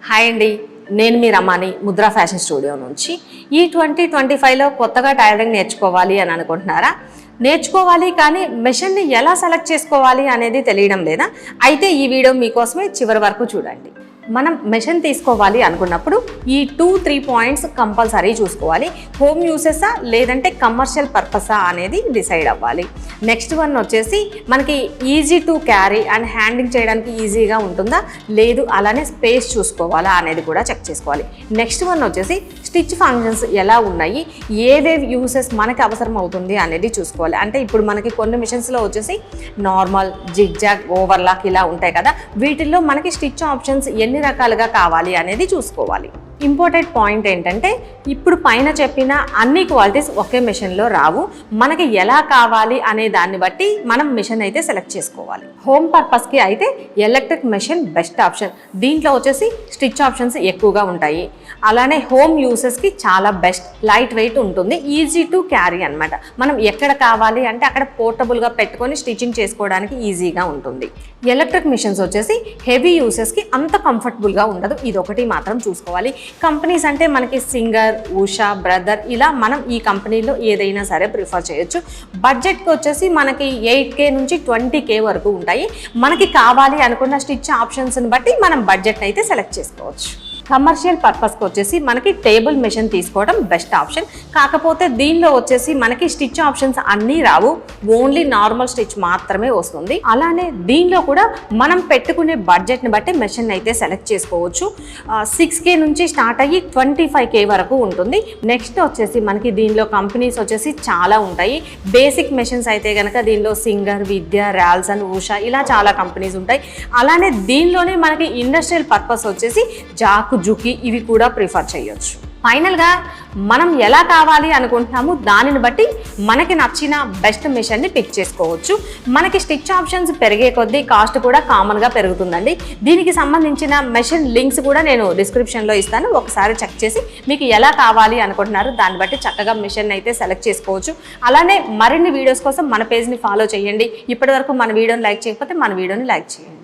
Hi అండి, నేను మీ Ramani Mudra fashion studio నుంచి. ఈ 2025లో కొత్తగా టైలరింగ్ నేర్చుకోవాలి అని అనుకుంటున్నారా? నేర్చుకోవాలి కానీ మెషిన్ని ఎలా సెలెక్ట్ చేసుకోవాలి అనేది తెలియడం లేదా? అయితే ఈ వీడియో మీకోసమే చివరి వరకు చూడండి. మనం మెషిన్ తీసుకోవాలి అనుకున్నప్పుడు ఈ 2-3 పాయింట్స్ కంపల్సరీ చూసుకోవాలి. హోమ్ యూసెసా లేదంటే కమర్షియల్ పర్పసా అనేది డిసైడ్ అవ్వాలి. నెక్స్ట్ వన్ వచ్చేసి మనకి easy to carry and handing చేయడానికి ఈజీగా ఉంటుందా లేదు, అలానే స్పేస్ చూసుకోవాలా అనేది కూడా చెక్ చేసుకోవాలి. నెక్స్ట్ వన్ వచ్చేసి స్టిచ్ ఫంక్షన్స్ ఎలా ఉన్నాయి, ఏవేవి యూసెస్ మనకి అవసరం అవుతుంది అనేది చూసుకోవాలి. అంటే ఇప్పుడు మనకి కొన్ని మిషన్స్లో వచ్చేసి నార్మల్, జిగ్జాగ్, ఓవర్లాక్ ఇలా ఉంటాయి కదా, వీటిల్లో మనకి స్టిచ్ ఆప్షన్స్ ఎన్ని రకాలుగా కావాలి అనేది చూసుకోవాలి. ఇంపార్టెంట్ పాయింట్ ఏంటంటే ఇప్పుడు పైన చెప్పిన అన్ని క్వాలిటీస్ ఒకే మెషిన్లో రావు. మనకి ఎలా కావాలి అనే దాన్ని బట్టి మనం మెషిన్ అయితే సెలెక్ట్ చేసుకోవాలి. హోమ్ పర్పస్కి అయితే ఎలక్ట్రిక్ మెషిన్ బెస్ట్ ఆప్షన్. దీంట్లో వచ్చేసి స్టిచ్ ఆప్షన్స్ ఎక్కువగా ఉంటాయి. అలానే హోమ్ యూసెస్కి చాలా బెస్ట్, లైట్ వెయిట్ ఉంటుంది, ఈజీ టు క్యారీ అనమాట. మనం ఎక్కడ కావాలి అంటే అక్కడ పోర్టబుల్గా పెట్టుకొని స్టిచ్చింగ్ చేసుకోవడానికి ఈజీగా ఉంటుంది. ఎలక్ట్రిక్ మిషన్స్ వచ్చేసి హెవీ యూసెస్కి అంత కంఫర్టబుల్గా ఉండదు, ఇదొకటి మాత్రం చూసుకోవాలి. కంపెనీస్ అంటే మనకి సింగర్, ఉషా, బ్రదర్ ఇలా మనం ఈ కంపెనీలో ఏదైనా సరే ప్రిఫర్ చేయొచ్చు. బడ్జెట్కి వచ్చేసి మనకి 8K నుంచి 20K వరకు ఉంటాయి. మనకి కావాలి అనుకున్న స్టిచ్ ఆప్షన్స్ని బట్టి మనం బడ్జెట్ అయితే సెలెక్ట్ చేసుకోవచ్చు. కమర్షియల్ పర్పస్కి వచ్చేసి మనకి టేబుల్ మెషిన్ తీసుకోవడం బెస్ట్ ఆప్షన్. కాకపోతే దీనిలో వచ్చేసి మనకి స్టిచ్ ఆప్షన్స్ అన్నీ రావు, ఓన్లీ నార్మల్ స్టిచ్ మాత్రమే వస్తుంది. అలానే దీనిలో కూడా మనం పెట్టుకునే బడ్జెట్ని బట్టి మెషిన్ అయితే సెలెక్ట్ చేసుకోవచ్చు. 6K నుంచి స్టార్ట్ అయ్యి 25K వరకు ఉంటుంది. నెక్స్ట్ వచ్చేసి మనకి దీనిలో కంపెనీస్ వచ్చేసి చాలా ఉంటాయి. బేసిక్ మెషిన్స్ అయితే కనుక దీనిలో సింగర్, విద్య, రాల్సన్, ఉషా ఇలా చాలా కంపెనీస్ ఉంటాయి. అలానే దీనిలోనే మనకి ఇండస్ట్రియల్ పర్పస్ వచ్చేసి జాకు, జుకి ఇవి కూడా ప్రిఫర్ చేయొచ్చు. ఫైనల్గా మనం ఎలా కావాలి అనుకుంటున్నాము దానిని బట్టి మనకి నచ్చిన బెస్ట్ మెషిన్ని పిక్ చేసుకోవచ్చు. మనకి స్టిచ్ ఆప్షన్స్ పెరిగే కొద్దీ కాస్ట్ కూడా కామన్గా పెరుగుతుందండి. దీనికి సంబంధించిన మెషిన్ లింక్స్ కూడా నేను డిస్క్రిప్షన్లో ఇస్తాను, ఒకసారి చెక్ చేసి మీకు ఎలా కావాలి అనుకుంటున్నారు దాన్ని బట్టి చక్కగా మెషిన్ అయితే సెలెక్ట్ చేసుకోవచ్చు. అలానే మరిన్ని వీడియోస్ కోసం మన పేజ్ని ఫాలో చేయండి. ఇప్పటివరకు మన వీడియోని లైక్ చేయకపోతే మన వీడియోని లైక్ చేయండి.